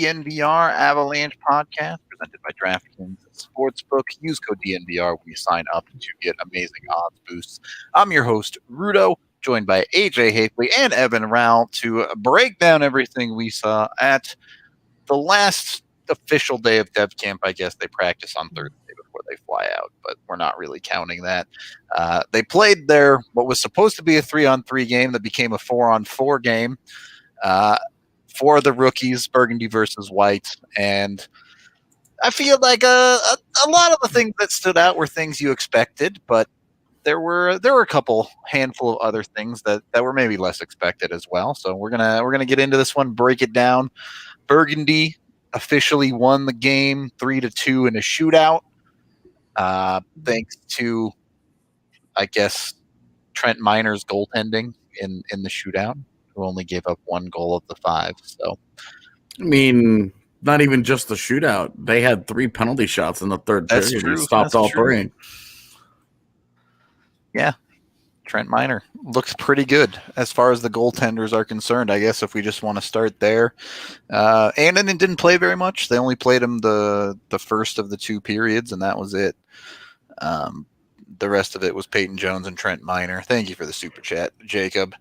DNVR Avalanche podcast presented by DraftKings Sportsbook. Use code DNVR when you sign up to get amazing odds boosts. I'm your host, Rudo, joined by AJ Hafley and Evan Rowell to break down everything we saw at the last official day of Dev Camp. I guess they practice on Thursday before they fly out, but we're not really counting that. They played their what was supposed to be a 3-on-3 game that became a 4-on-4 game. For the rookies, Burgundy versus White, and I feel like a lot of the things that stood out were things you expected, but there were a couple handful of other things that were maybe less expected as well. So we're gonna get into this one, break it down. Burgundy officially won the game 3-2 in a shootout, thanks to, I guess, Trent Miner's goaltending in the shootout, who only gave up one goal of the 5. So, I mean, not even just the shootout. They had 3 penalty shots in the third period. True. He stopped all 3. Yeah. Trent Miner looks pretty good as far as the goaltenders are concerned, I guess, if we just want to start there. Annunen didn't play very much. They only played him the first of the 2 periods, and that was it. The rest of it was Peyton Jones and Trent Miner. Thank you for the super chat, Jacob.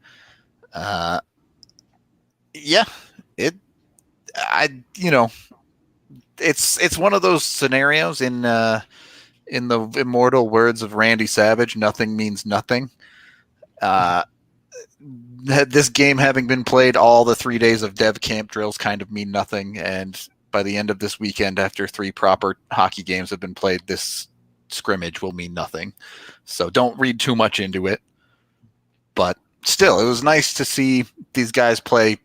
It's one of those scenarios in the immortal words of Randy Savage, nothing means nothing. This game having been played, all the 3 days of Dev Camp drills kind of mean nothing, and by the end of this weekend, after 3 proper hockey games have been played, this scrimmage will mean nothing. So don't read too much into it. But still, it was nice to see these guys play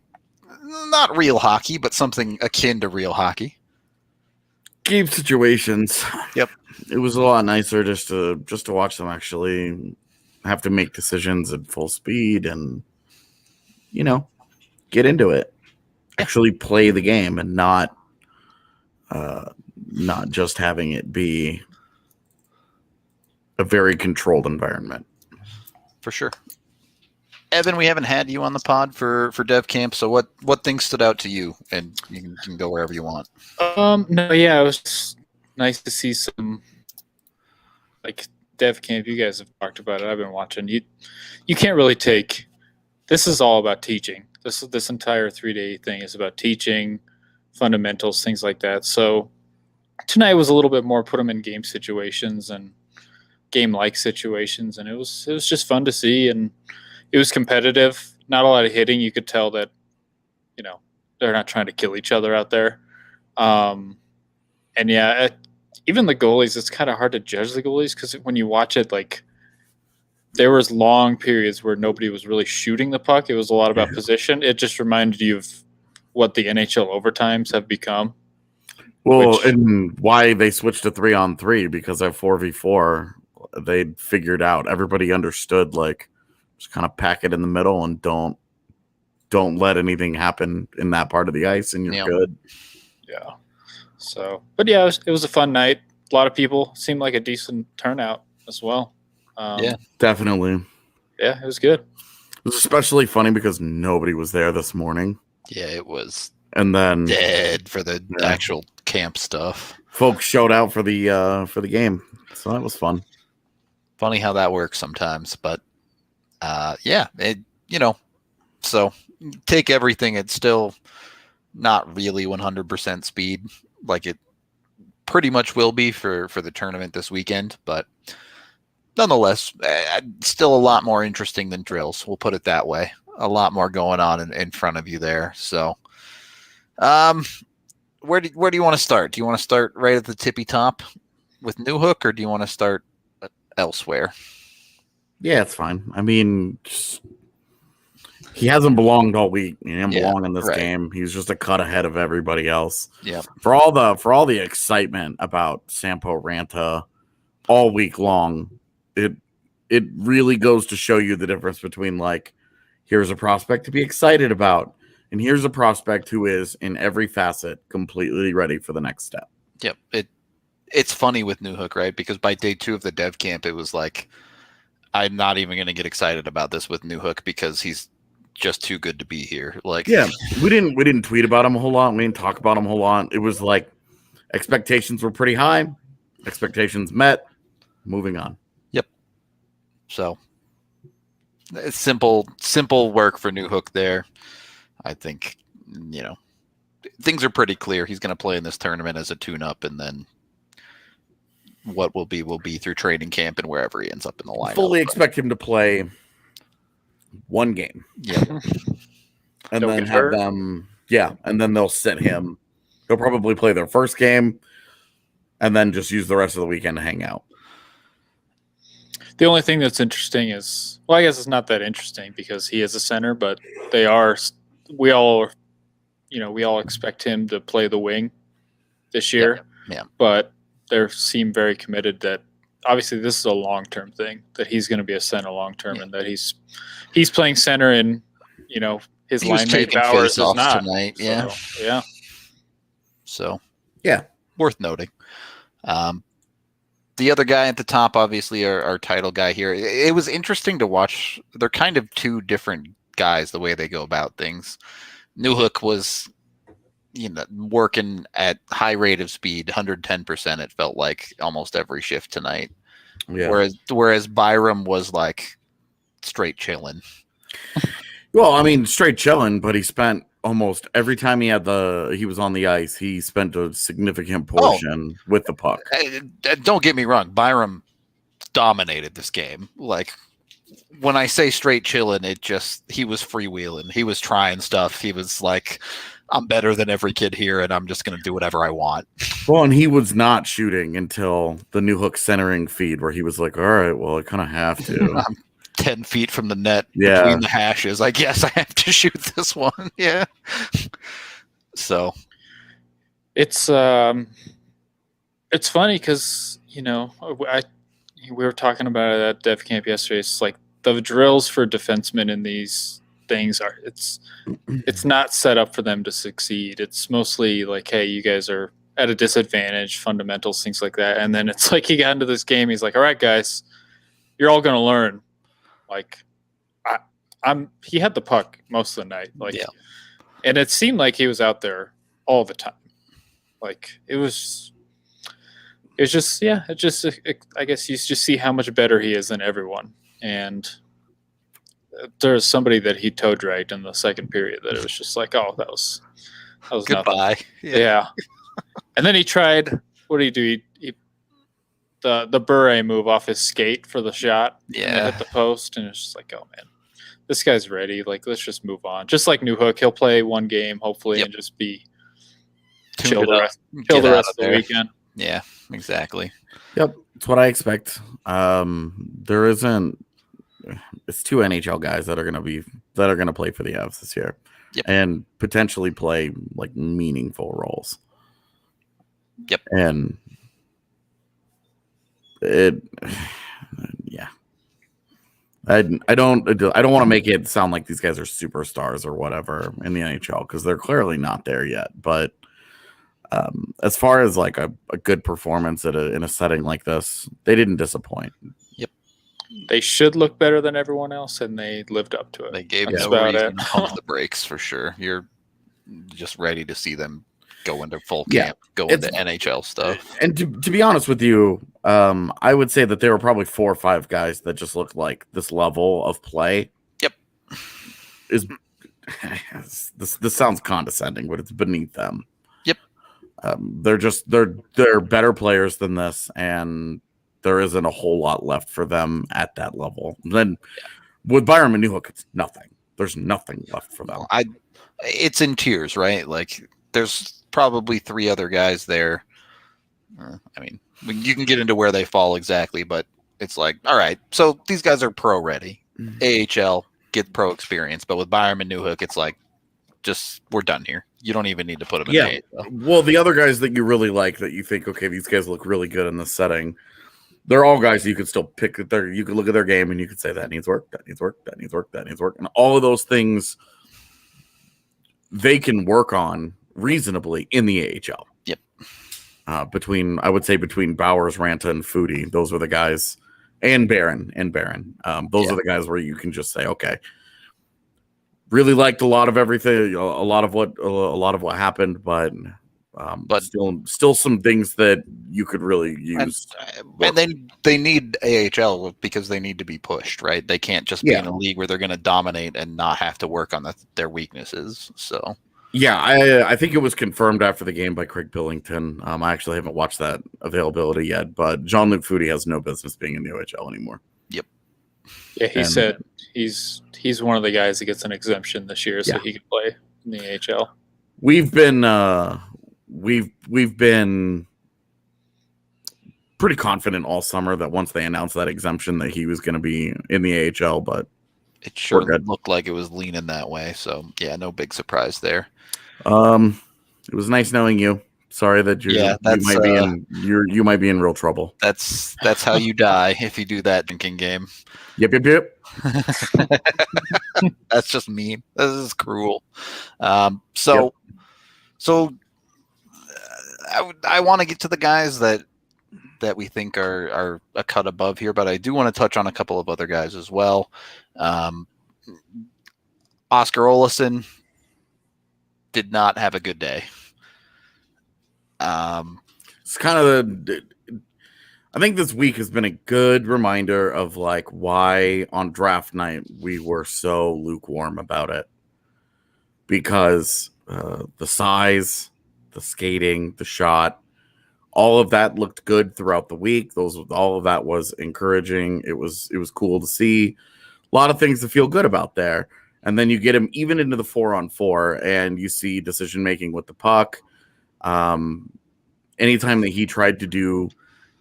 not real hockey, but something akin to real hockey. Game situations. Yep. It was a lot nicer just to watch them actually have to make decisions at full speed and, get into it. Actually play the game and not just having it be a very controlled environment. For sure. Evan, we haven't had you on the pod for Dev Camp, so what things stood out to you? And you can go wherever you want. It was nice to see some Dev Camp. You guys have talked about it. I've been watching. You can't really take. This is all about teaching. This entire 3-day thing is about teaching fundamentals, things like that. So tonight was a little bit more put them in game situations and game-like situations, and it was just fun to see, and it was competitive. Not a lot of hitting. You could tell that, they're not trying to kill each other out there. Even the goalies, it's kind of hard to judge the goalies because when you watch it, there was long periods where nobody was really shooting the puck. It was a lot about position. It just reminded you of what the NHL overtimes have become. Well, and why they switched to 3-on-3, because at 4v4, they figured out, everybody understood, just kind of pack it in the middle and don't let anything happen in that part of the ice, and you're good. Yeah. So, but yeah, it was a fun night. A lot of people, seemed like a decent turnout as well. Definitely. Yeah, it was good. It was especially funny because nobody was there this morning. Yeah, it was. And then dead for the actual camp stuff. Folks showed out for the game, so that was fun. Funny how that works sometimes, but so take everything. It's still not really 100% speed like it pretty much will be for the tournament this weekend, but nonetheless, still a lot more interesting than drills. We'll put it that way. A lot more going on in front of you there. So, where do you want to start? Do you want to start right at the tippy top with Newhook, or do you want to start elsewhere? Yeah, it's fine. I mean, he hasn't belonged all week. He didn't belong in this game. He's just a cut ahead of everybody else. Yeah. For all the excitement about Sampo Ranta all week long, it really goes to show you the difference between here's a prospect to be excited about, and here's a prospect who is in every facet completely ready for the next step. Yep. It's funny with Newhook, right? Because by day 2 of the Dev Camp, it was I'm not even going to get excited about this with Newhook because he's just too good to be here. Like, Yeah, we didn't tweet about him a whole lot. We didn't talk about him a whole lot. It was like expectations were pretty high. Expectations met. Moving on. Yep. So it's simple work for Newhook there. I think, things are pretty clear. He's going to play in this tournament as a tune-up, and then what will be through training camp and wherever he ends up in the lineup. Fully expect him to play one game. Yeah. And then have them, and then they'll sit him. He'll probably play their first game and then just use the rest of the weekend to hang out. The only thing that's interesting is, well, I guess it's not that interesting because he is a center, but we all expect him to play the wing this year. Yeah. But they seem very committed that obviously this is a long-term thing, that he's going to be a center long-term, and that he's playing center and, his line mate Bowers is not. Tonight. Yeah. So, yeah. So, yeah, worth noting. The other guy at the top, obviously, our title guy here. It was interesting to watch. They're kind of two different guys, the way they go about things. Newhook was, working at high rate of speed, 110%. It felt like almost every shift tonight. Yeah. Whereas Byram was like straight chilling. Well, I mean, straight chilling, but he spent almost every time he was on the ice, he spent a significant portion with the puck. Don't get me wrong, Byram dominated this game. Like, when I say straight chilling, he was freewheeling. He was trying stuff. He was like, I'm better than every kid here, and I'm just going to do whatever I want. Well, and he was not shooting until the Newhook centering feed, where he was like, all right, well, I kind of have to. I'm 10 feet from the net between the hashes. I guess I have to shoot this one. Yeah. So it's funny because, we were talking about it at Dev Camp yesterday. It's like the drills for defensemen in these things it's not set up for them to succeed. It's mostly like, hey, you guys are at a disadvantage, fundamentals, things like that. And then it's like he got into this game. He's like, all right, guys, you're all going to learn. Like, he had the puck most of the night. Like, and it seemed like he was out there all the time. Like, I guess you just see how much better he is than everyone. And there's somebody that he toe dragged in the second period that it was just like, oh, that was goodbye. Nothing. Yeah. And then he tried, what did he do? He the bure move off his skate for the shot. Yeah. Hit the post, and it's just like, oh man, this guy's ready. Like, let's just move on. Just like Newhook, he'll play one game hopefully and just be chill the rest of the weekend. Yeah, exactly. Yep, that's what I expect. There isn't. It's two NHL guys that are going to play for the Avs this year, and potentially play like meaningful roles. Yep, and I don't want to make it sound like these guys are superstars or whatever in the NHL, because they're clearly not there yet. But as far as like a good performance in a setting like this, they didn't disappoint. Yep, they should look better than everyone else, and they lived up to it. They gave no reason to pump the brakes for sure. You're just ready to see them go into full camp, go into NHL stuff. And to be honest with you, I would say that there were probably 4 or 5 guys that just looked like this level of play. Yep. This sounds condescending, but it's beneath them. Yep. They're better players than this, and there isn't a whole lot left for them at that level. Then with Byram and Newhook, it's nothing. There's nothing left for them. It's in tiers, right? Like, there's probably 3 other guys there. I mean, you can get into where they fall exactly, but it's like, all right, so these guys are pro ready. AHL, get pro experience. But with Byram and Newhook, it's like, just, we're done here. You don't even need to put them in the AHL. Well, the other guys that you really like, that you think, okay, these guys look really good in this setting, they're all guys you could still pick. You could look at their game and you could say, that needs work, that needs work, that needs work, that needs work. And all of those things they can work on reasonably in the AHL. Yep. Between Bowers, Ranta, and Foodie, those were the guys, and Barron. Those are the guys where you can just say, okay, Really liked a lot of everything, a lot of what happened, but still some things that you could really use. And then they need AHL because they need to be pushed, right? They can't just be in a league where they're going to dominate and not have to work on their weaknesses. So yeah, I think it was confirmed after the game by Craig Billington. I actually haven't watched that availability yet, but Jean-Luc Foudy has no business being in the OHL anymore. Yep. Yeah, he said he's one of the guys that gets an exemption this year, so he can play in the AHL. We've been pretty confident all summer that once they announced that exemption that he was going to be in the AHL, but it sure looked like it was leaning that way. So yeah, no big surprise there. It was nice knowing you. Sorry that you might be in real trouble. That's how you die if you do that drinking game. Yep. That's just mean. This is cruel. So I want to get to the guys that we think are a cut above here, but I do want to touch on a couple of other guys as well. Oscar Olsson did not have a good day. It's kind of I think this week has been a good reminder of like why on draft night we were so lukewarm about it, because the size, the skating, the shot, all of that looked good throughout the week. All of that was encouraging. It was cool to see. A lot of things to feel good about there. And then you get him even into the 4-on-4 and you see decision making with the puck. Anytime that he tried to do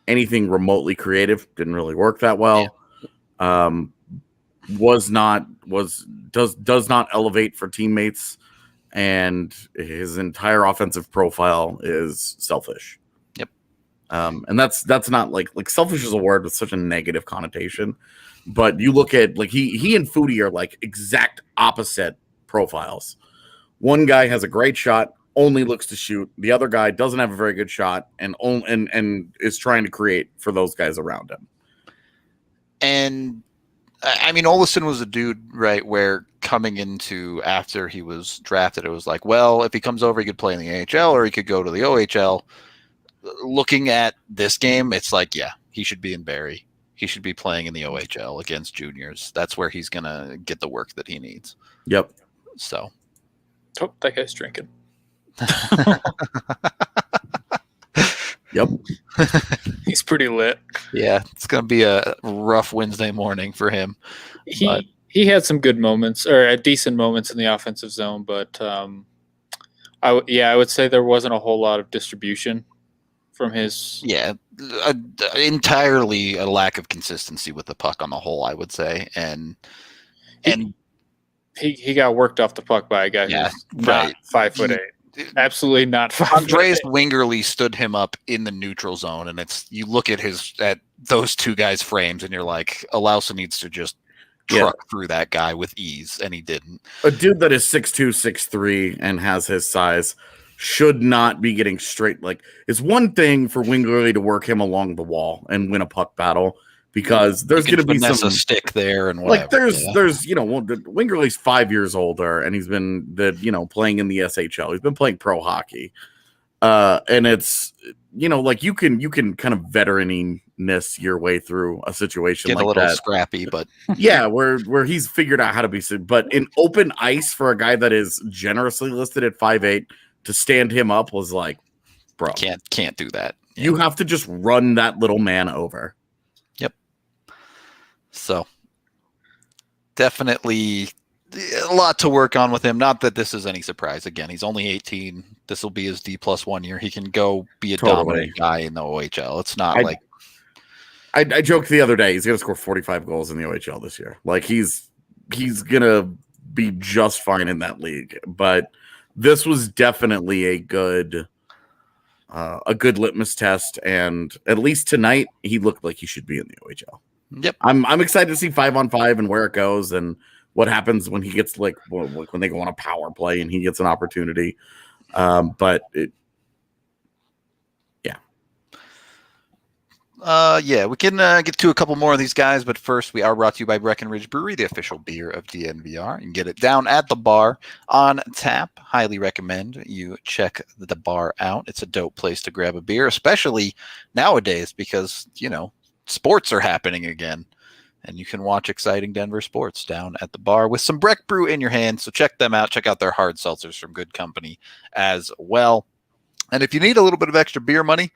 anything remotely creative, didn't really work that well. Yeah. Does not elevate for teammates, and his entire offensive profile is selfish. Yep. And that's not like selfish is a word with such a negative connotation, but you look at like he and Foudy are like exact opposite profiles. One guy has a great shot, only looks to shoot. The other guy doesn't have a very good shot and is trying to create for those guys around him. And I mean, Olsson was a dude, right, where coming into after he was drafted, it was like, well, if he comes over, he could play in the AHL or he could go to the OHL. Looking at this game, it's like, yeah, he should be in Barrie. He should be playing in the OHL against juniors. That's where he's going to get the work that he needs. Yep. So. Oh, that guy's drinking. Yep. He's pretty lit. Yeah, it's going to be a rough Wednesday morning for him. He had some good moments or decent moments in the offensive zone, but I would say there wasn't a whole lot of distribution from his. Yeah, entirely a lack of consistency with the puck on the whole, I would say, and he got worked off the puck by a guy who's not 5'8". Absolutely not 5'8". Andreas Wingerly stood him up in the neutral zone, and you look at those two guys' frames, and you're like, Alausa needs to just truck through that guy with ease, and he didn't. A dude that is 6'2", 6'3", and has his size should not be getting straight. Like, it's one thing for Wingerly to work him along the wall and win a puck battle, because there's going to be some stick there and whatever. Like there's Wingerly's 5 years older and he's been playing in the SHL. He's been playing pro hockey. And it's like you can kind of veteraniness your way through a situation get like a little that. Scrappy, but yeah, where he's figured out how to be. But in open ice for a guy that is generously listed at 5'8", to stand him up was like, bro, can't do that. Yeah. You have to just run that little man over. So definitely a lot to work on with him. Not that this is any surprise. Again, he's only 18. This will be his D+1 year. He can go be a dominant guy in the OHL. It's not I joked the other day, he's going to score 45 goals in the OHL this year. Like he's going to be just fine in that league. But this was definitely a good litmus test. And at least tonight, he looked like he should be in the OHL. Yep, I'm excited to see 5-on-5 and where it goes and what happens when he gets when they go on a power play and he gets an opportunity. Yeah, we can get to a couple more of these guys, but first we are brought to you by Breckenridge Brewery, the official beer of DNVR. You can get it down at the bar on tap. Highly recommend you check the bar out. It's a dope place to grab a beer, especially nowadays because, sports are happening again. And you can watch exciting Denver sports down at the bar with some Breck Brew in your hand. So check them out. Check out their hard seltzers from Good Company as well. And if you need a little bit of extra beer money,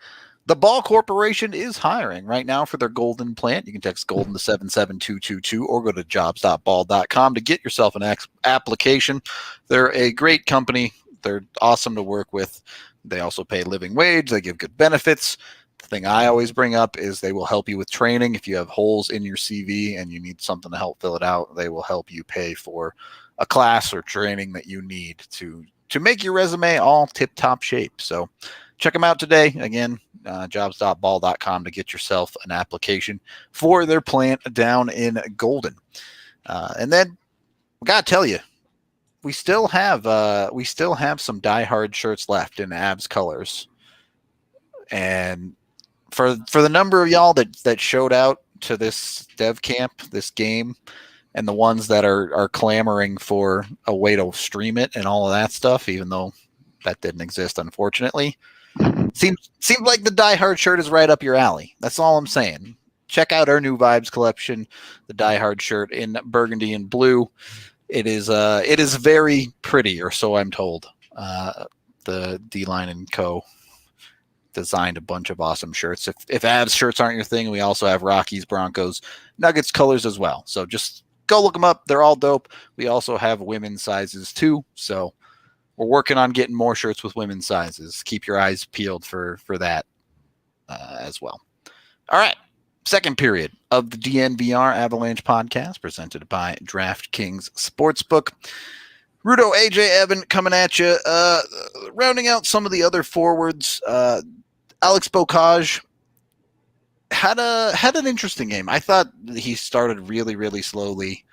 the Ball Corporation is hiring right now for their Golden plant. You can text Golden to 77222 or go to jobs.ball.com to get yourself an application. They're a great company. They're awesome to work with. They also pay living wage. They give good benefits. The thing I always bring up is they will help you with training. If you have holes in your CV and you need something to help fill it out, they will help you pay for a class or training that you need to make your resume all tip-top shape. So check them out today. Again, jobs.ball.com to get yourself an application for their plant down in Golden. And then we got to tell you, we still have some diehard shirts left in Avs colors. And for the number of y'all that showed out to this dev camp, this game, and the ones that are clamoring for a way to stream it and all of that stuff, even though that didn't exist, unfortunately. Seems like the Die Hard shirt is right up your alley. That's all I'm saying. Check out our new Vibes collection, the Die Hard shirt in burgundy and blue. It is very pretty, or so I'm told. The D-Line and Co. designed a bunch of awesome shirts. If Avs shirts aren't your thing, we also have Rockies, Broncos, Nuggets colors as well. So just go look them up. They're all dope. We also have women's sizes too. So we're working on getting more shirts with women's sizes. Keep your eyes peeled for that as well. All right. Second period of the DNVR Avalanche podcast presented by DraftKings Sportsbook. Rudo, AJ, Evan coming at you. Rounding out some of the other forwards, Alex Bocage had an interesting game. I thought he started really, really slowly.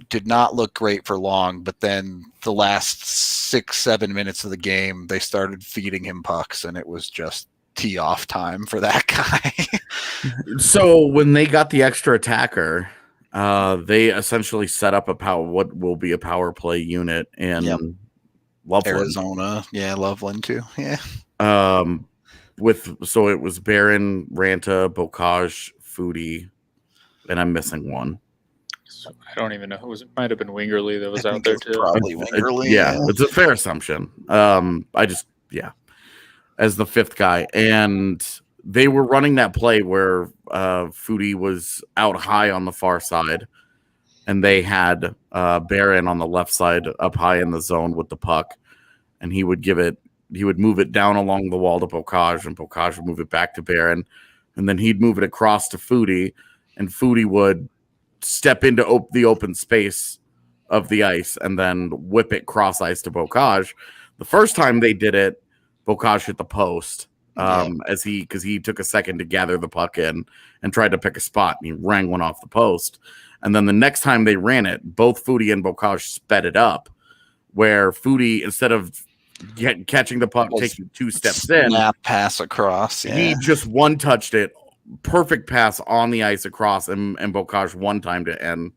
Did not look great for long, but then the last 6-7 minutes of the game, they started feeding him pucks, and it was just tee off time for that guy. So when they got the extra attacker, they essentially set up what will be a power play unit in Loveland. Arizona. Yeah, Loveland too. Yeah. So it was Barron, Ranta, Bocage, Foodie, and I'm missing one. I don't even know. It might have been Wingerly that was out there too. Probably Wingerly. Yeah, it's a fair assumption. As the fifth guy, and they were running that play where Foodie was out high on the far side, and they had Barron on the left side up high in the zone with the puck, and he would move it down along the wall to Bocage, and Bocage would move it back to Barron, and then he'd move it across to Foodie, and Foodie would step into the open space of the ice and then whip it cross ice to Bocage. The first time they did it, Bocage hit the post because he took a second to gather the puck in and tried to pick a spot, and he rang one off the post. And then the next time they ran it, both Foodie and Bocage sped it up, where Foodie, instead of catching the puck, taking 2 steps in, snap pass across. Yeah. He just one-touched it. Perfect pass on the ice across, and Bocage one time to end.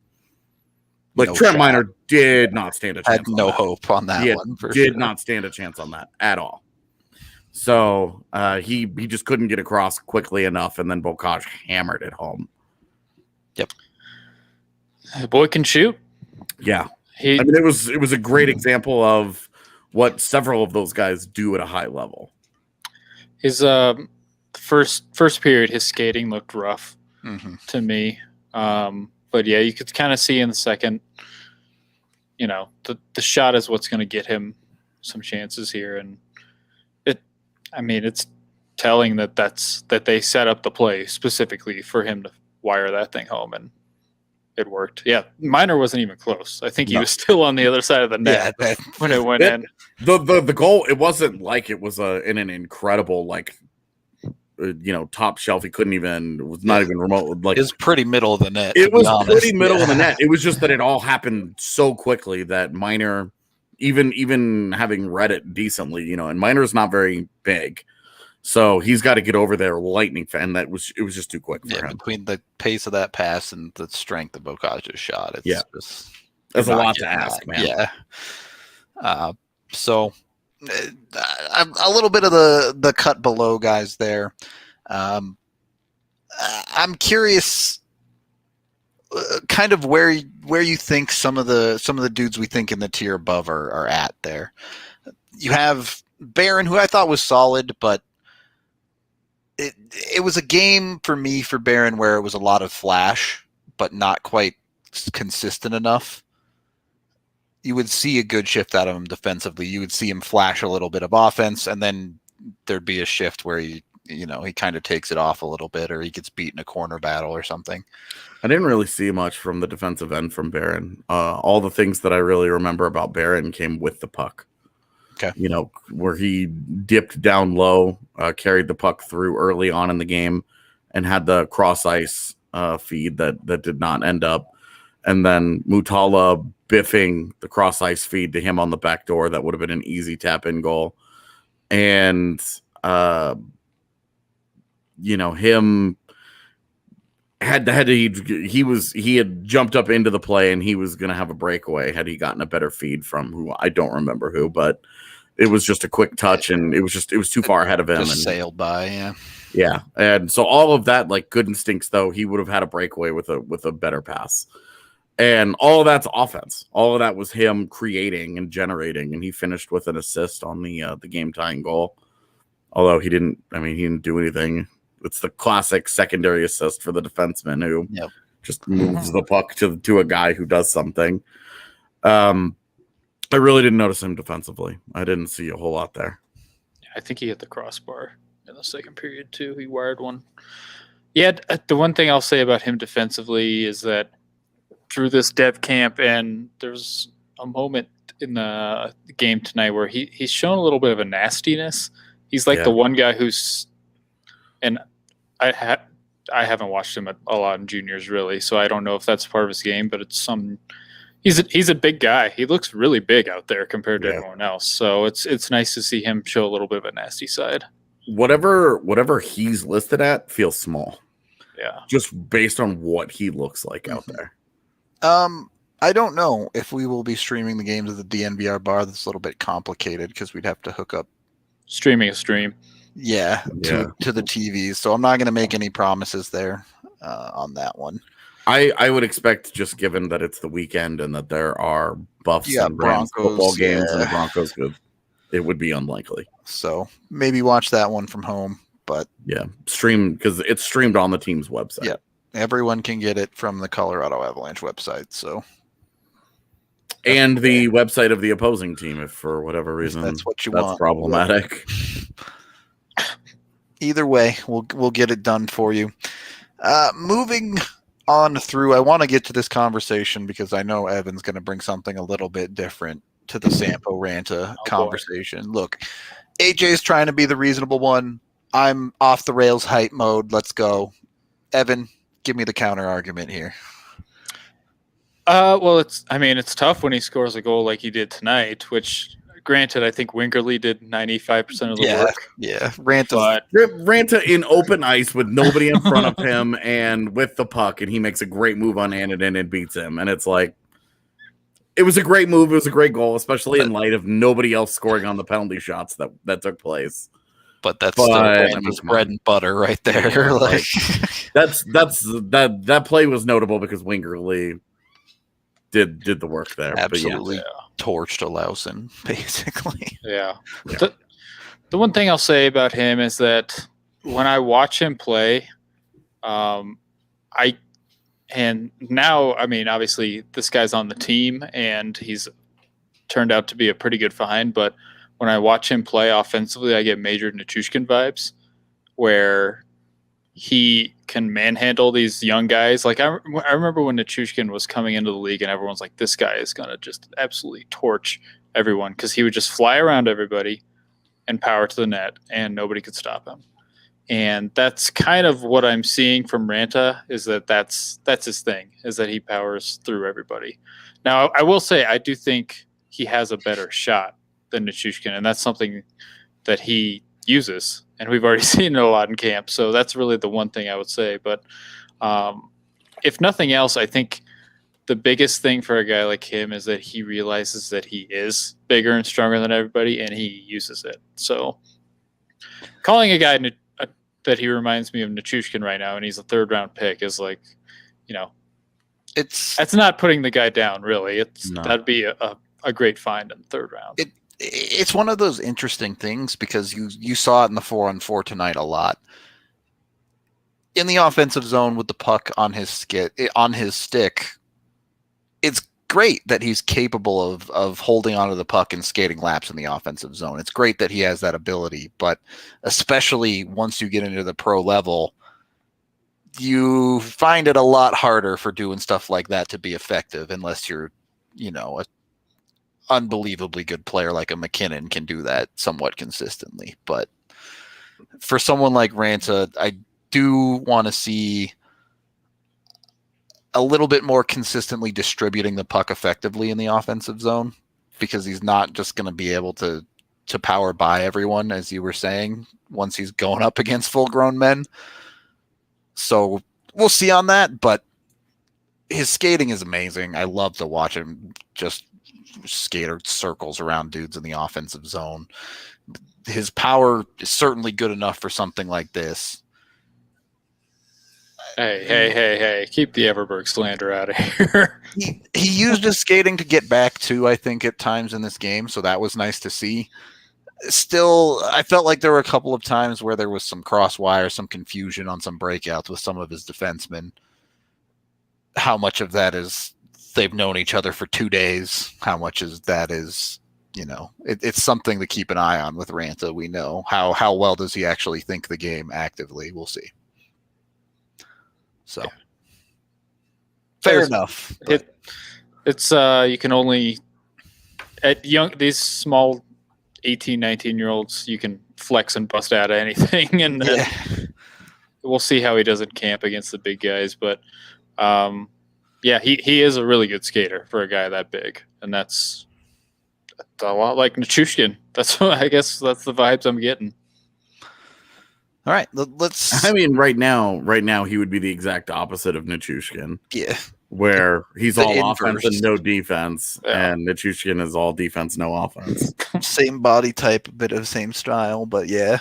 Like, Trent Miner did not stand a chance. Had no hope on that one. Did not stand a chance on that at all. So he just couldn't get across quickly enough, and then Bocage hammered it home. Yep. The boy can shoot. Yeah. It was a great example of what several of those guys do at a high level. His first period, his skating looked rough to me. But yeah, you could kind of see in the second, the shot is what's going to get him some chances here. And it's telling that they set up the play specifically for him to wire that thing home, and it worked. Yeah, Miner wasn't even close. I think he was still on the other side of the net when it went in. The goal, it wasn't like it was in an incredible top shelf. He couldn't even. It was not even remote. Like, it was pretty middle of the net. It was pretty middle of the net. It was just that it all happened so quickly that Miner, even having read it decently, and Miner's not very big, So he's got to get over there lightning fast, and it was just too quick for him. Between the pace of that pass and the strength of Bocage's shot, it's just that's a lot to ask, man. Yeah. So a little bit of the cut below guys there. I'm curious, kind of where you think some of the dudes we think in the tier above are at there. You have Barron, who I thought was solid, but it was a game for me for Barron where it was a lot of flash, but not quite consistent enough. You would see a good shift out of him defensively. You would see him flash a little bit of offense, and then there'd be a shift where he kind of takes it off a little bit, or he gets beat in a corner battle or something. I didn't really see much from the defensive end from Barron. All the things that I really remember about Barron came with the puck. Okay. Where he dipped down low, carried the puck through early on in the game, and had the cross ice feed that did not end up. And then Mutala biffing the cross ice feed to him on the back door. That would have been an easy tap in goal. And, him he had jumped up into the play and he was going to have a breakaway had he gotten a better feed from who I don't remember who, but it was just a quick touch and it was too far ahead of him. Just sailed by. Yeah. Yeah. And so all of that, like good instincts though, he would have had a breakaway with a better pass. And all of that's offense. All of that was him creating and generating, and he finished with an assist on the game tying goal. Although he didn't do anything. It's the classic secondary assist for the defenseman who just moves the puck to a guy who does something. I really didn't notice him defensively. I didn't see a whole lot there. I think he hit the crossbar in the second period too. He wired one. Yeah, the one thing I'll say about him defensively is that through this dev camp, and there's a moment in the game tonight where he's shown a little bit of a nastiness. He's like the one guy who's, and I haven't watched him a lot in juniors really, so I don't know if that's part of his game, but it's he's a big guy. He looks really big out there compared to everyone else. So it's nice to see him show a little bit of a nasty side. Whatever he's listed at feels small. Yeah. Just based on what he looks like out there. I don't know if we will be streaming the games at the DNVR bar. That's a little bit complicated because we'd have to hook up streaming a stream. Yeah, to the TVs. So I'm not going to make any promises there on that one. I would expect, just given that it's the weekend and that there are Buffs and Rams football games and the Broncos, it would be unlikely. So maybe watch that one from home. But stream, because it's streamed on the team's website. Yeah, everyone can get it from the Colorado Avalanche website. So, and the website of the opposing team, if for whatever reason that's what you want. That's problematic. Either way, we'll get it done for you. Moving on through, I want to get to this conversation because I know Evan's going to bring something a little bit different to the Sampo Ranta conversation. Boy. Look, AJ's trying to be the reasonable one. I'm off the rails hype mode. Let's go. Evan, give me the counter argument here. Well, it's tough when he scores a goal like he did tonight, which granted, I think Wingerly did 95% of the work. Yeah. Ranta in open ice with nobody in front of him and with the puck, and he makes a great move on Anadin and beats him. And it's like, it was a great move. It was a great goal, especially in light of nobody else scoring on the penalty shots that took place. But that's still Ranta's bread and butter right there. Yeah, that play was notable because Wingerly did the work there. Absolutely torched Olausen, basically. Yeah. The one thing I'll say about him is that when I watch him play, obviously this guy's on the team and he's turned out to be a pretty good find, but when I watch him play offensively, I get major Nichushkin vibes where he can manhandle these young guys. Like I remember when Nichushkin was coming into the league and everyone's like, this guy is going to just absolutely torch everyone because he would just fly around everybody and power to the net and nobody could stop him. And that's kind of what I'm seeing from Ranta is that's his thing, is that he powers through everybody. Now, I will say I do think he has a better shot than Nichushkin, and that's something that he uses and we've already seen it a lot in camp. So that's really the one thing I would say. But if nothing else, I think the biggest thing for a guy like him is that he realizes that he is bigger and stronger than everybody, and he uses it. So calling a guy that he reminds me of Nichushkin right now, and he's a 3rd-round pick, is like, that's not putting the guy down, really. That'd be a great find in the 3rd round. It's one of those interesting things because you saw it in the 4-on-4 tonight a lot. In the offensive zone with the puck on his stick, it's great that he's capable of holding onto the puck and skating laps in the offensive zone. It's great that he has that ability, but especially once you get into the pro level, you find it a lot harder for doing stuff like that to be effective unless you're, an unbelievably good player like a McKinnon can do that somewhat consistently. But for someone like Ranta, I do want to see a little bit more consistently distributing the puck effectively in the offensive zone, because he's not just going to be able to power by everyone, as you were saying, once he's going up against full-grown men. So we'll see on that, but his skating is amazing. I love to watch him just skater circles around dudes in the offensive zone. His power is certainly good enough for something like this. Hey. Keep the Everberg slander out of here. He used his skating to get back too, I think, at times in this game, so that was nice to see. Still, I felt like there were a couple of times where there was some crosswire, some confusion on some breakouts with some of his defensemen. How much of that is they've known each other for 2 days? How much is that is, it's something to keep an eye on with Ranta. We know how well does he actually think the game actively? We'll see. So, fair enough. It's you can only at these small 18, 19-year-olds, you can flex and bust out of anything, and then we'll see how he does in camp against the big guys. But he is a really good skater for a guy that big, and that's a lot like Nichushkin. I guess that's the vibes I'm getting. All right, let's. I mean, right now, he would be the exact opposite of Nichushkin. Yeah, where he's the all inverse. Offense and no defense, and Nichushkin is all defense, no offense. Same body type, a bit of same style, but the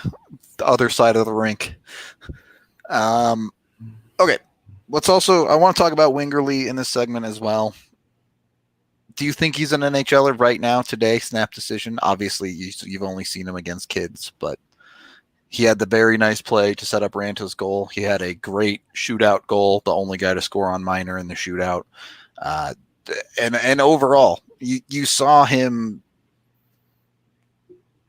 other side of the rink. Okay, let's also. I want to talk about Wingerly in this segment as well. Do you think he's an NHLer right now today? Snap decision. Obviously, you've only seen him against kids, but. He had the very nice play to set up Ranta's goal. He had a great shootout goal, the only guy to score on minor in the shootout. And overall, you saw him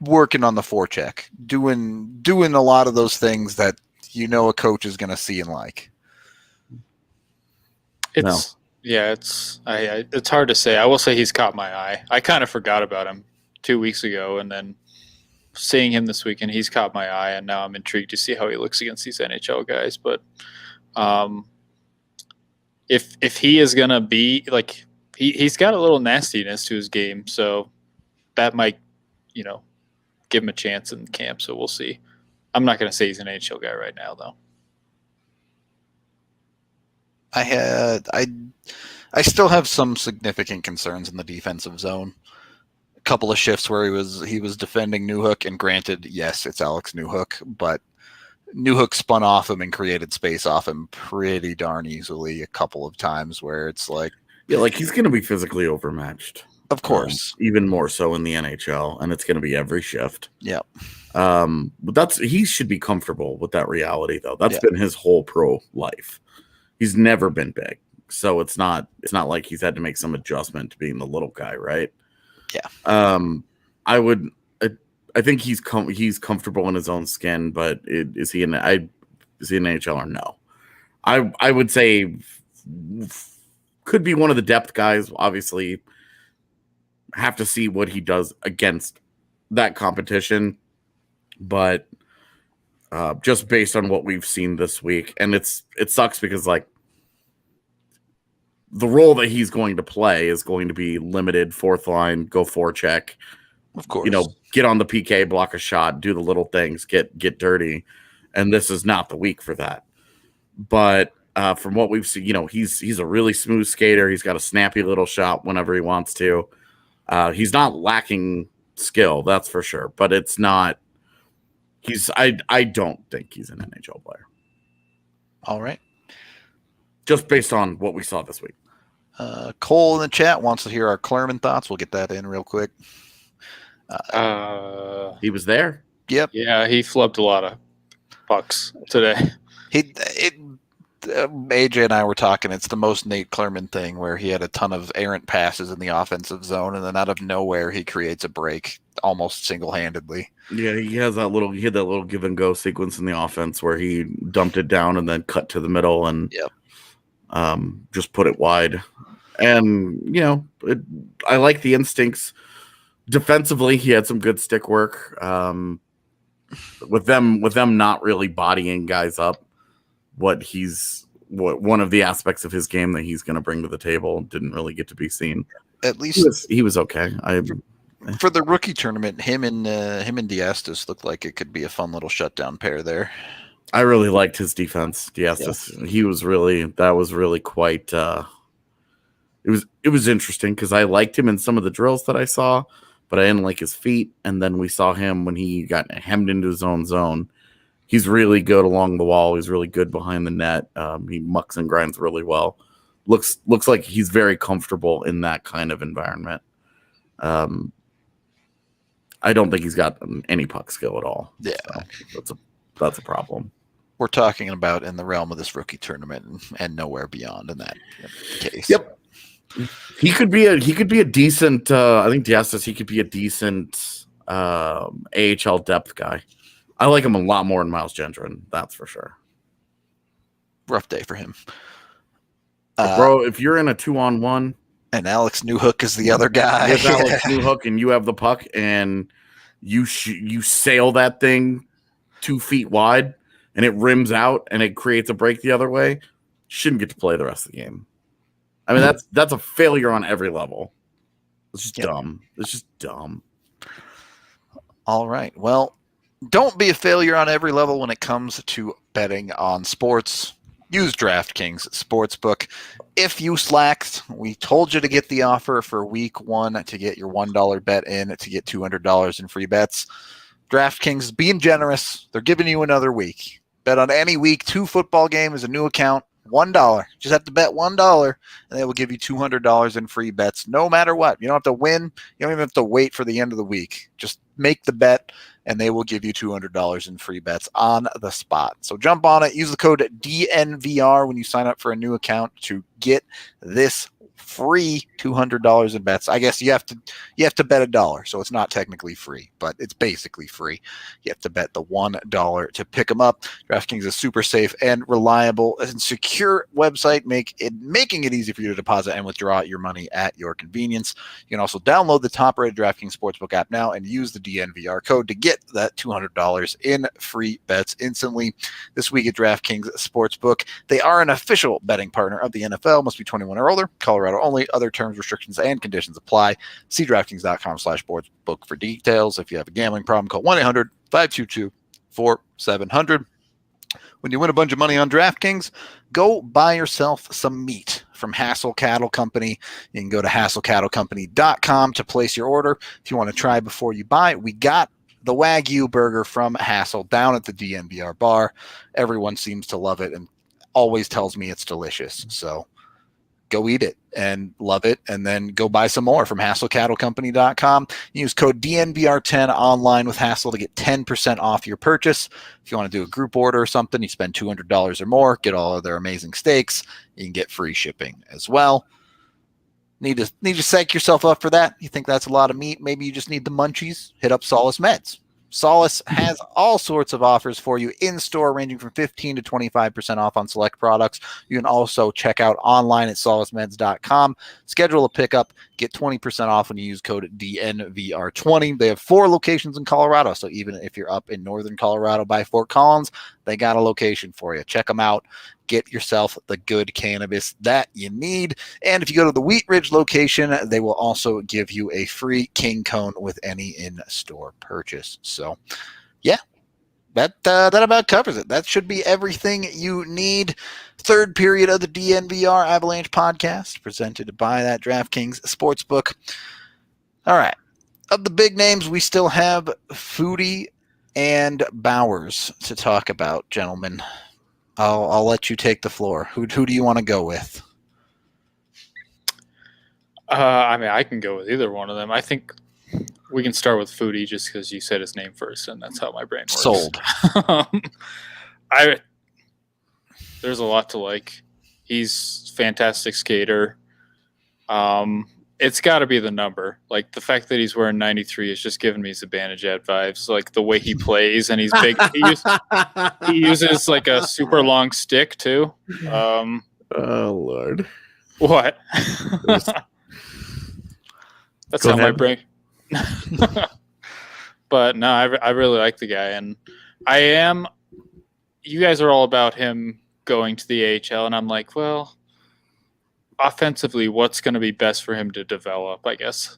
working on the forecheck, doing a lot of those things that a coach is going to see and like. It's hard to say. I will say he's caught my eye. I kind of forgot about him 2 weeks ago, and then seeing him this weekend, he's caught my eye, and now I'm intrigued to see how he looks against these NHL guys. But if he is gonna be like he's got a little nastiness to his game, so that might give him a chance in camp. So we'll see. I'm not gonna say he's an NHL guy right now, though. I still have some significant concerns in the defensive zone. Couple of shifts where he was defending Newhook, and granted, yes, it's Alex Newhook, but Newhook spun off him and created space off him pretty darn easily a couple of times where it's like he's going to be physically overmatched, of course, even more so in the NHL, and it's going to be every shift. Yeah, but he should be comfortable with that reality, though. That's been his whole pro life. He's never been big, so it's not like he's had to make some adjustment to being the little guy, right? Yeah. I think he's comfortable in his own skin, but is he an NHL or no? I would say could be one of the depth guys. Obviously, have to see what he does against that competition, but just based on what we've seen this week, and it sucks because the role that he's going to play is going to be limited, fourth line, go forecheck. Of course. get on the PK, block a shot, do the little things, get dirty. And this is not the week for that. But from what we've seen, he's a really smooth skater. He's got a snappy little shot whenever he wants to. He's not lacking skill, that's for sure. But it's not. I don't think he's an NHL player. All right. Just based on what we saw this week. Cole in the chat wants to hear our Klerman thoughts. We'll get that in real quick. He was there. Yep. Yeah, he flubbed a lot of pucks today. AJ and I were talking. It's the most Nate Klerman thing where he had a ton of errant passes in the offensive zone, and then out of nowhere he creates a break almost single-handedly. Yeah, he had that little give and go sequence in the offense where he dumped it down and then cut to the middle and just put it wide. And I like the instincts. Defensively, he had some good stick work. With them not really bodying guys up. What one of the aspects of his game that he's going to bring to the table didn't really get to be seen. At least he was okay. For the rookie tournament, him and Diastis looked like it could be a fun little shutdown pair there. I really liked his defense. Diastis, that was really quite. It was interesting because I liked him in some of the drills that I saw, but I didn't like his feet. And then we saw him when he got hemmed into his own zone. He's really good along the wall. He's really good behind the net. He mucks and grinds really well. Looks like he's very comfortable in that kind of environment. I don't think he's got any puck skill at all. Yeah, so that's a problem. We're talking about in the realm of this rookie tournament and nowhere beyond in that case. Yep. He could be a decent. I think Diastis. He could be a decent AHL depth guy. I like him a lot more than Miles Gendron. That's for sure. Rough day for him, bro. If you're in a 2-on-1, and Alex Newhook is the other guy, if Alex Newhook and you have the puck and you sail that thing 2 feet wide and it rims out and it creates a break the other way, shouldn't get to play the rest of the game. I mean, that's a failure on every level. It's just dumb. It's just dumb. All right. Well, don't be a failure on every level when it comes to betting on sports. Use DraftKings Sportsbook. If you slacked, we told you to get the offer for week 1 to get your $1 bet in to get $200 in free bets. DraftKings is being generous. They're giving you another week. Bet on any week. 2 football games, a new account. $1. Just have to bet $1, and they will give you $200 in free bets no matter what. You don't have to win. You don't even have to wait for the end of the week. Just make the bet, and they will give you $200 in free bets on the spot. So jump on it. Use the code DNVR when you sign up for a new account to get this free $200 in bets. I guess you have to bet $1, so it's not technically free, but it's basically free. You have to bet the $1 to pick them up. DraftKings is a super safe and reliable and secure website, making it easy for you to deposit and withdraw your money at your convenience. You can also download the top-rated DraftKings Sportsbook app now and use the DNVR code to get that $200 in free bets instantly. This week at DraftKings Sportsbook, they are an official betting partner of the NFL. Must be 21 or older. Colorado only. Other terms, restrictions, and conditions apply. See DraftKings.com/sportsbook for details. If you have a gambling problem, call 1-800-522-4700. When you win a bunch of money on DraftKings, go buy yourself some meat from Hassel Cattle Company. You can go to HassleCattleCompany.com to place your order. If you want to try before you buy, we got the Wagyu burger from Hassel down at the DNVR bar. Everyone seems to love it and always tells me it's delicious. So go eat it and love it, and then go buy some more from HassleCattleCompany.com. Use code DNVR10 online with Hassel to get 10% off your purchase. If you want to do a group order or something, you spend $200 or more, get all of their amazing steaks. You can get free shipping as well. Need to psych yourself up for that? You think that's a lot of meat? Maybe you just need the munchies? Hit up Solace Meds. Solace has all sorts of offers for you in store, ranging from 15 to 25% off on select products. You can also check out online at solacemeds.com. Schedule a pickup, Get 20% off when you use code DNVR20. They have 4 locations in Colorado, so even if you're up in northern Colorado by Fort Collins, they got a location for you. Check them out. Get yourself the good cannabis that you need. And if you go to the Wheat Ridge location, they will also give you a free King Cone with any in-store purchase. So, yeah. That about covers it. That should be everything you need. Third period of the DNVR Avalanche podcast presented by that DraftKings Sportsbook. All right. Of the big names, we still have Foodie and Bowers to talk about, gentlemen. I'll let you take the floor. Who do you want to go with? I mean, I can go with either one of them. I think we can start with Foodie just because you said his name first, and that's how my brain works. Sold. There's a lot to like. He's a fantastic skater. It's got to be the number. Like, the fact that he's wearing 93 is just giving me Zibanejad vibes. Like, the way he plays, and he's big. He uses like a super long stick too. Oh Lord! What? That's how my brain. But no, I really like the guy, and you guys are all about him going to the AHL, and I'm like, well, offensively, what's going to be best for him to develop? I guess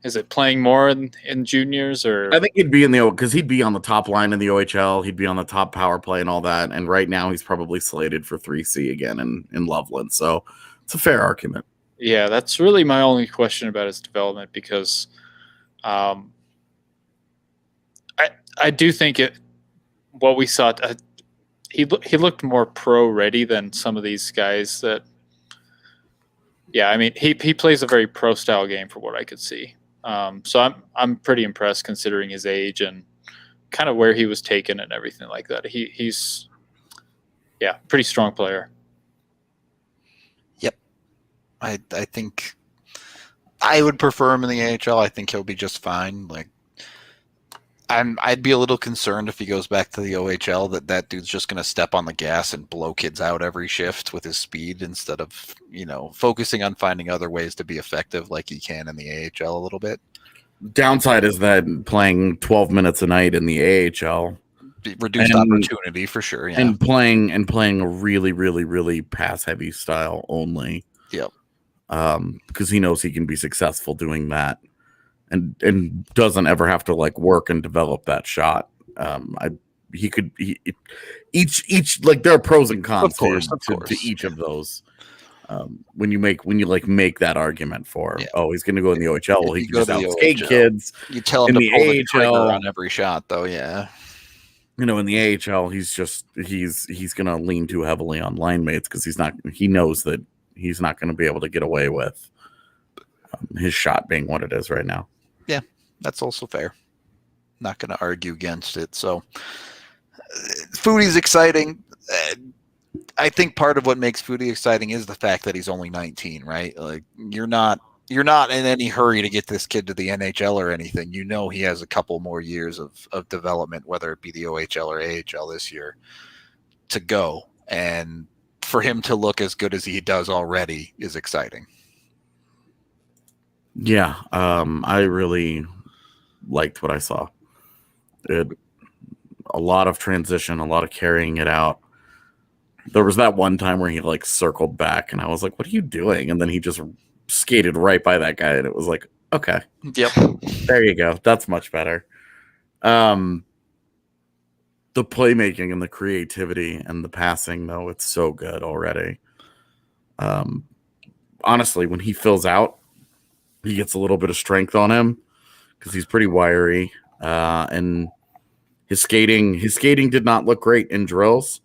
is it playing more in juniors, or I think he'd be because he'd be on the top line in the OHL, he'd be on the top power play and all that, and right now he's probably slated for 3C again in Loveland, so it's a fair argument. Yeah, that's really my only question about his development, because I do think what we saw, he looked more pro ready than some of these guys that. Yeah, I mean, he plays a very pro style game for what I could see. So I'm pretty impressed considering his age and kind of where he was taken and everything like that. He's pretty strong player. Yep. I think I would prefer him in the AHL. I think he'll be just fine. Like, I'd be a little concerned if he goes back to the OHL that dude's just going to step on the gas and blow kids out every shift with his speed instead of, focusing on finding other ways to be effective like he can in the AHL a little bit. Downside is that playing 12 minutes a night in the AHL, reduced opportunity for sure. Yeah. And playing a really, really, really pass heavy style only. Yep. Because he knows he can be successful doing that. And doesn't ever have to work and develop that shot. Each there are pros and cons to each of those. When you make that argument for he's going to go in the OHL, well, he can just outskate kids. You tell him to pull the trigger on every shot, though. Yeah, in the AHL, he's going to lean too heavily on line mates because he knows that he's not going to be able to get away with his shot being what it is right now. Yeah, that's also fair. Not going to argue against it. So, Foodie's exciting. I think part of what makes Foodie exciting is the fact that he's only 19, right? Like, you're not in any hurry to get this kid to the NHL or anything. He has a couple more years of development, whether it be the OHL or AHL this year, to go. And for him to look as good as he does already is exciting. Yeah, I really liked what I saw. A lot of transition, a lot of carrying it out. There was that one time where he circled back, and I was like, "What are you doing?" And then he just skated right by that guy, and it was like, "Okay, yep, there you go. That's much better." The playmaking and the creativity and the passing, though, it's so good already. Honestly, when he fills out, he gets a little bit of strength on him because he's pretty wiry, and his skating did not look great in drills.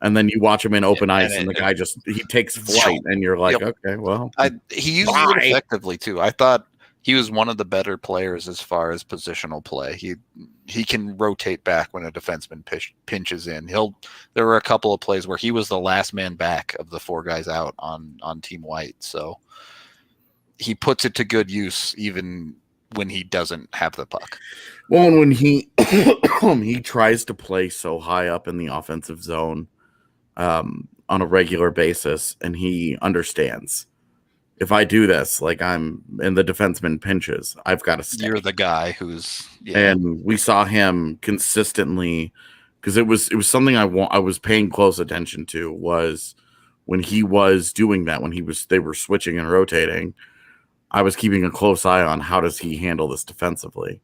And then you watch him in open ice, and the guy he takes flight, and you're like, okay, well, he uses it effectively too. I thought he was one of the better players as far as positional play. He can rotate back when a defenseman pinches in. There were a couple of plays where he was the last man back of the 4 guys out on Team White. So he puts it to good use even when he doesn't have the puck. Well, when he he tries to play so high up in the offensive zone on a regular basis, and he understands if I do this, like I'm in the defenseman pinches, I've got to stay. You're the guy who's And we saw him consistently because it was something I was paying close attention to was when he was doing that, when they were switching and rotating, I was keeping a close eye on how does he handle this defensively.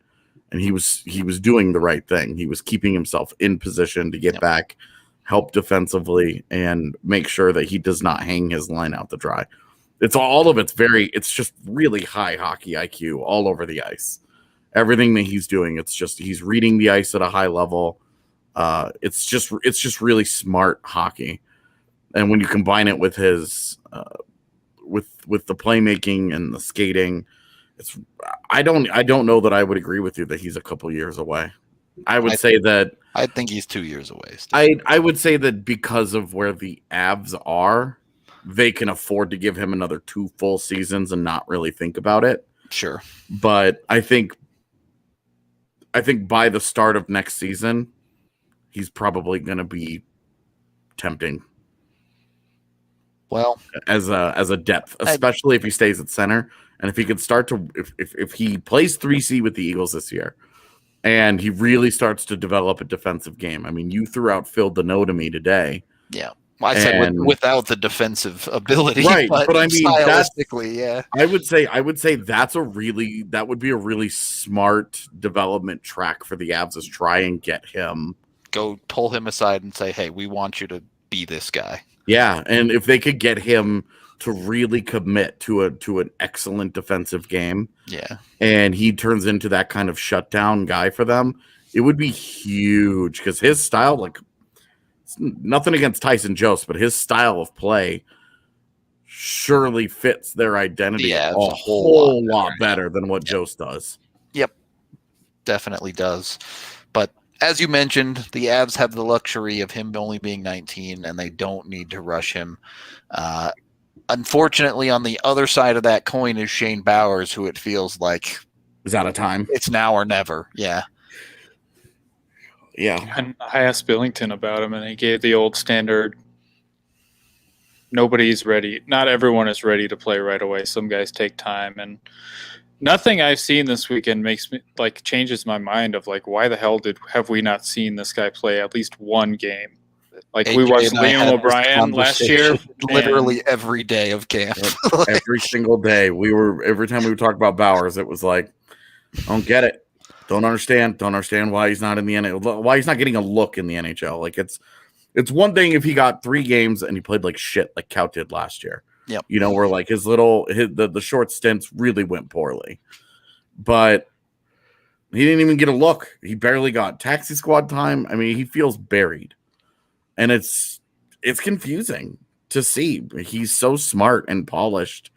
And he was doing the right thing. He was keeping himself in position to get back, help defensively, and make sure that he does not hang his line out to dry. It's just really high hockey IQ all over the ice. Everything that he's doing, he's reading the ice at a high level. It's just really smart hockey. And when you combine it with his with the playmaking and the skating, I don't know that I would agree with you that he's a couple years away. I think he's 2 years away. Still. I would say that because of where the Avs are, they can afford to give him another 2 full seasons and not really think about it. Sure. But I think by the start of next season, he's probably going to be tempting. Well, as a depth, especially if he stays at center, and if he could start to if he plays 3C with the Eagles this year, and he really starts to develop a defensive game. I mean, you threw out Phil Deneau to me today. Yeah. Well, I said without the defensive ability, right? But I mean, stylistically, yeah. I would say that would be a really smart development track for the Avs is try and get him. Go pull him aside and say, "Hey, we want you to be this guy." Yeah, and if they could get him to really commit to an excellent defensive game, and he turns into that kind of shutdown guy for them, it would be huge because his style, like, nothing against Tyson Jost, but his style of play surely fits their identity a whole lot better than what Jost does. Yep, definitely does. But as you mentioned, the Avs have the luxury of him only being 19, and they don't need to rush him. Unfortunately, on the other side of that coin is Shane Bowers, who it feels like is out of time. It's now or never. Yeah. And I asked Billington about him, and he gave the old standard. Nobody's ready. Not everyone is ready to play right away. Some guys take time, and nothing I've seen this weekend makes me changes my mind of why the hell have we not seen this guy play at least one game? AJ we watched Liam O'Brien last year, literally every day of camp, every single day. Every time we would talk about Bowers, it was like, I don't get it, don't understand why he's not in the NHL, why he's not getting a look in the NHL. Like it's one thing if he got 3 games and he played like shit, like Kaut did last year. Yep. You know, where like the short stints really went poorly, but he didn't even get a look. He barely got taxi squad time. I mean, he feels buried. And it's confusing to see. He's so smart and polished,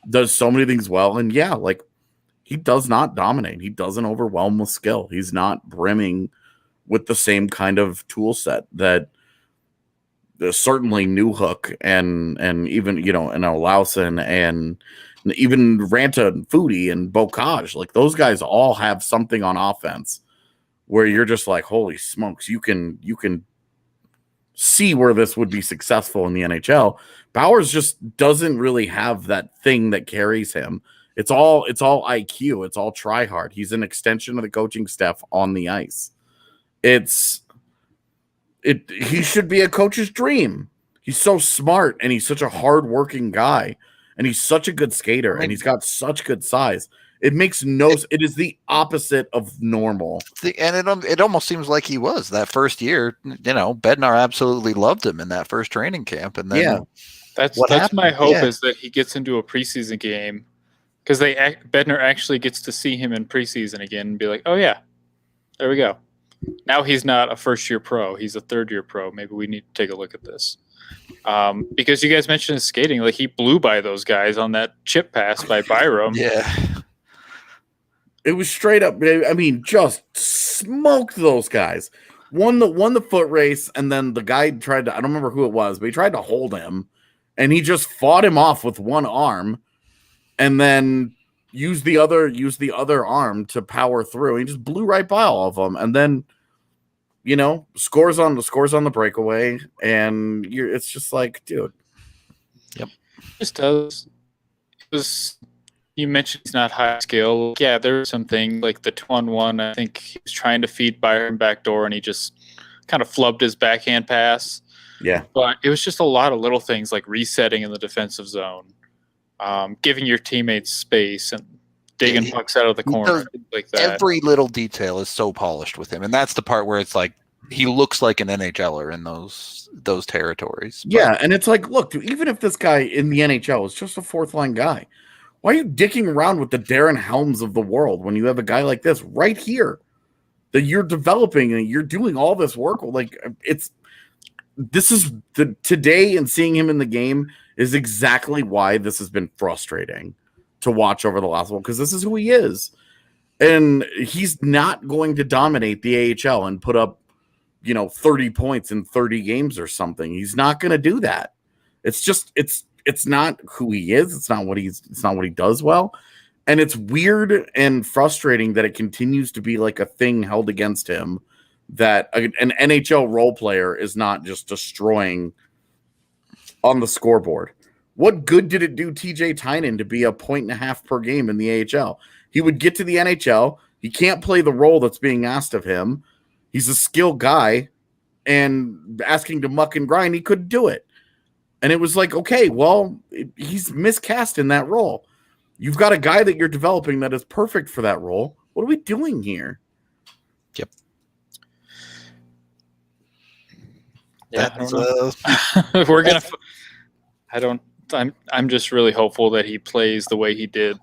does so many things well. And he does not dominate. He doesn't overwhelm with skill. He's not brimming with the same kind of tool set that certainly Newhook and even, and Olausen and even Ranta and Foodie and Bocage, like those guys all have something on offense where you're just like, holy smokes, you can see where this would be successful in the NHL. Bowers just doesn't really have that thing that carries him. It's all IQ. It's all try hard. He's an extension of the coaching staff on the ice. He should be a coach's dream. He's so smart and he's such a hard-working guy and he's such a good skater and he's got such good size. It makes it is the opposite of normal. And it almost seems like he was that first year. Bednar absolutely loved him in that first training camp. And then that's my hope is that he gets into a preseason game because Bednar actually gets to see him in preseason again and be like, oh yeah, there we go. Now he's not a first-year pro. He's a third-year pro. Maybe we need to take a look at this. Because you guys mentioned his skating. Like, he blew by those guys on that chip pass by Byram. Yeah. It was straight up. I mean, just smoked those guys. Won the foot race, and then the guy tried to. I don't remember who it was, but he tried to hold him, and he just fought him off with one arm, and then used the other arm to power through. He just blew right by all of them, and then scores on the breakaway, and it's just like, dude. Yep. Just does. was, you mentioned he's not high skill. Yeah, there were some things like the 2-on-1. I think he was trying to feed Byram backdoor, and he just kind of flubbed his backhand pass. Yeah. But it was just a lot of little things like resetting in the defensive zone, giving your teammates space, and digging pucks out of the corner, like that. Every little detail is so polished with him, and that's the part where it's like he looks like an NHLer in those territories. But Yeah, and it's like, look, dude, even if this guy in the NHL is just a fourth line guy, why are you dicking around with the Darren Helms of the world when you have a guy like this right here that you're developing and you're doing all this work? Like, today and seeing him in the game is exactly why this has been frustrating to watch over the last one, because this is who he is. And he's not going to dominate the AHL and put up, 30 points in 30 games or something. He's not going to do that. It's just, it's not who he is. It's not what he does well. And it's weird and frustrating that it continues to be like a thing held against him, that an NHL role player is not just destroying on the scoreboard. What good did it do TJ Tynan to be 1.5 points per game in the AHL? He would get to the NHL. He can't play the role that's being asked of him. He's a skilled guy, and asking to muck and grind, he couldn't do it. And it was like, okay, well, he's miscast in that role. You've got a guy that you're developing that is perfect for that role. What are we doing here? Yep. Yeah, I don't know. We're gonna. I'm just really hopeful that he plays the way he did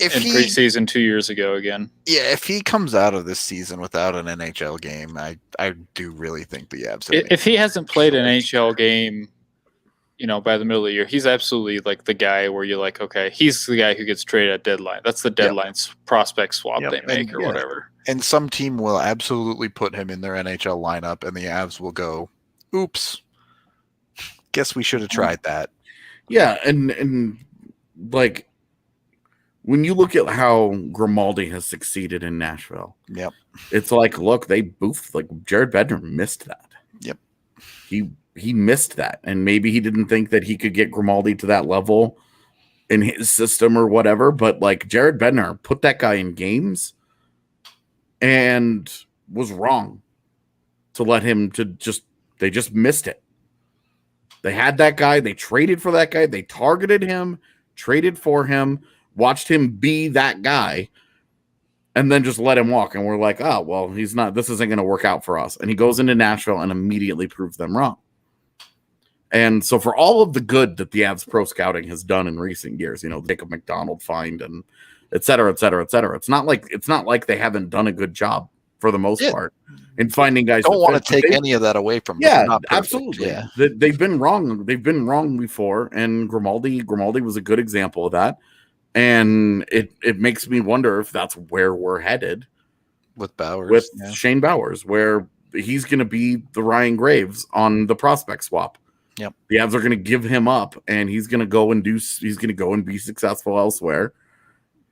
in preseason 2 years ago again. Yeah, if he comes out of this season without an NHL game, I do really think the Avs. If he hasn't played an NHL game, by the middle of the year, he's absolutely like the guy where you're like, okay, he's the guy who gets traded at deadline. That's the deadline prospect swap they make or whatever. And some team will absolutely put him in their NHL lineup, and the Avs will go, oops, guess we should have tried that. Yeah, and like when you look at how Grimaldi has succeeded in Nashville, yep, it's like, look, they boofed, like Jared Bednar missed that. Yep, he missed that, and maybe he didn't think that he could get Grimaldi to that level in his system or whatever. But like Jared Bednar put that guy in games, and was wrong to let him they just missed it. They had that guy. They traded for that guy. They targeted him, traded for him, watched him be that guy, and then just let him walk. And we're like, oh, well, he's not. This isn't going to work out for us. And he goes into Nashville and immediately proves them wrong. And so for all of the good that the Avs pro scouting has done in recent years, Jacob McDonald find and et cetera, et cetera, et cetera. It's not like they haven't done a good job for the most part in finding guys. Don't want to take any of that away from them. Yeah, absolutely. Yeah. They've been wrong. They've been wrong before, and Grimaldi was a good example of that. And it makes me wonder if that's where we're headed with Bowers, with Shane Bowers, where he's going to be the Ryan Graves on the prospect swap. Yep. The Avs are going to give him up, and he's going to go and be successful elsewhere.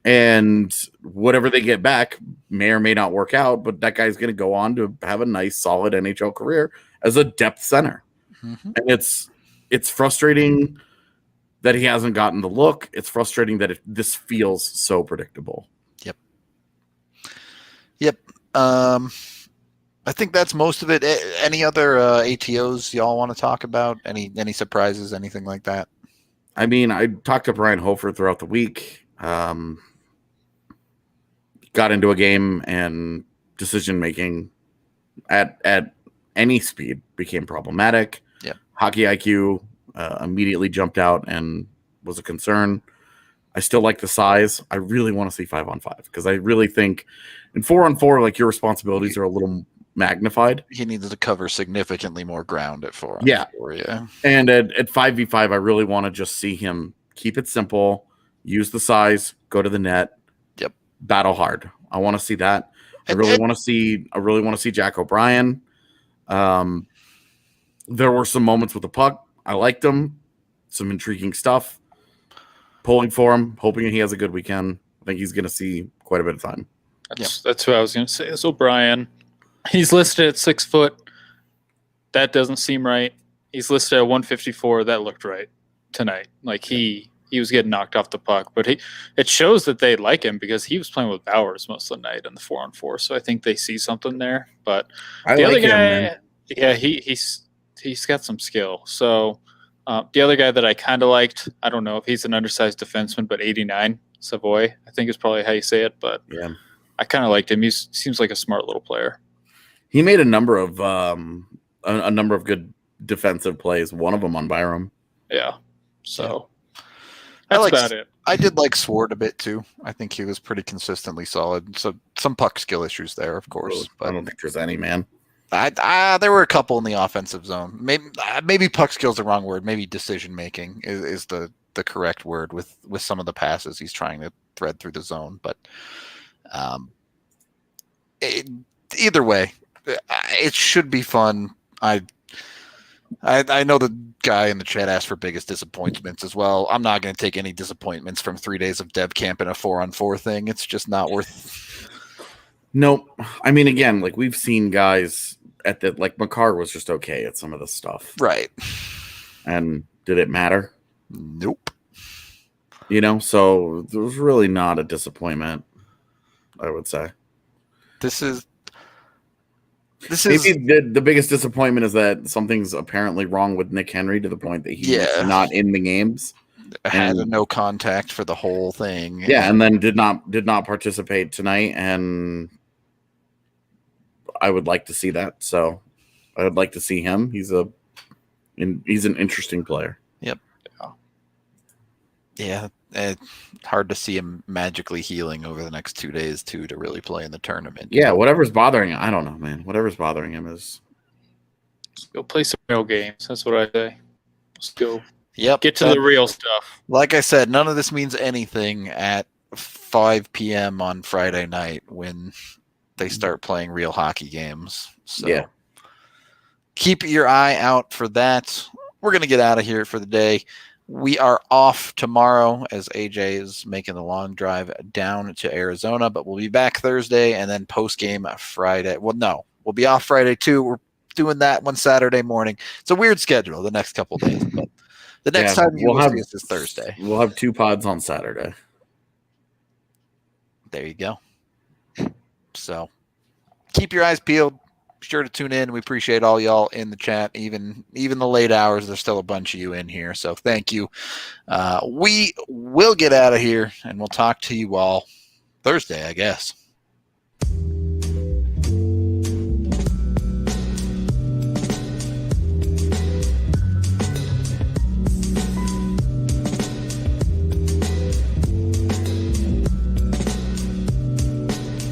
And whatever they get back may or may not work out, but that guy's going to go on to have a nice, solid NHL career as a depth center. Mm-hmm. And it's frustrating that he hasn't gotten the look. It's frustrating that this feels so predictable. Yep. I think that's most of it. Any other ATOs y'all want to talk about? Any surprises, anything like that? I mean, I talked to Brian Hofer throughout the week. Got into a game, and decision making at any speed became problematic. Yep. Hockey IQ immediately jumped out and was a concern. I still like the size. I really want to see 5-on-5 because I really think in 4-on-4, like, your responsibilities are a little magnified. He needs to cover significantly more ground at 4-on-4. Yeah. And at 5v5, I really want to just see him keep it simple, use the size, go to the net. Yep. Battle hard. I want to see that. I really want to see Jack O'Brien. There were some moments with the puck. I liked them. Some intriguing stuff. Pulling for him, hoping he has a good weekend. I think he's going to see quite a bit of time. That's who I was going to say. Is O'Brien. He's listed at 6 foot. That doesn't seem right. He's listed at 154. That looked right tonight. Like, he he was getting knocked off the puck. But it shows that they like him because he was playing with Bowers most of the night in the 4-on-4. So I think they see something there. But I the like other him, guy, man. yeah, he's got some skill. So the other guy that I kind of liked, I don't know if he's an undersized defenseman, but 89 Savoy, I think is probably how you say it. But Yeah, I kind of liked him. He seems like a smart little player. he made a number of good defensive plays. One of them on Byram. Yeah. So I that's like- about it. I did like Sword a bit too. I think he was pretty consistently solid. So some puck skill issues there, of course. I But don't think there's any, man. there were a couple in the offensive zone. Maybe puck skill is the wrong word. Maybe decision making is the correct word with some of the passes he's trying to thread through the zone. But either way, it should be fun. I know the guy in the chat asked for biggest disappointments as well. I'm not going to take any disappointments from 3 days of dev camp and a 4-on-4 thing. It's just not worth. Nope. I mean, again, like we've seen guys at the like Makar was just okay at some of the stuff, Right. and did it matter? Nope. You know, so there was really not a disappointment, I would say. This is Maybe the biggest disappointment is that something's apparently wrong with Nick Henry to the point that he's not in the games. had a no contact for the whole thing. Yeah, and then did not participate tonight, and I would like to see that. So I would like to see him. He's an interesting player. Yep. Yeah. Hard to see him magically healing over the next 2 days too to really play in the tournament. Yeah, whatever's bothering him, I don't know, man. Whatever's bothering him is Let's go play some real games. That's what I say. Let's go. Yep. Get to the real stuff. Like I said, none of this means anything at 5 p.m. on Friday night when they start playing real hockey games. So Yeah. keep your eye out for that. We're going to get out of here for the day. We are off tomorrow as AJ is making the long drive down to Arizona, but we'll be back Thursday and then post-game Friday. Well, no, we'll be off Friday too. We're doing that one Saturday morning. It's a weird schedule the next couple days, but the next time you will see us is Thursday. We'll have 2 pods on Saturday. There you go. So keep your eyes peeled. Be sure to tune in. We appreciate all y'all in the chat, even the late hours. There's still a bunch of you in here, so thank you. We will get out of here, and we'll talk to you all Thursday, I guess.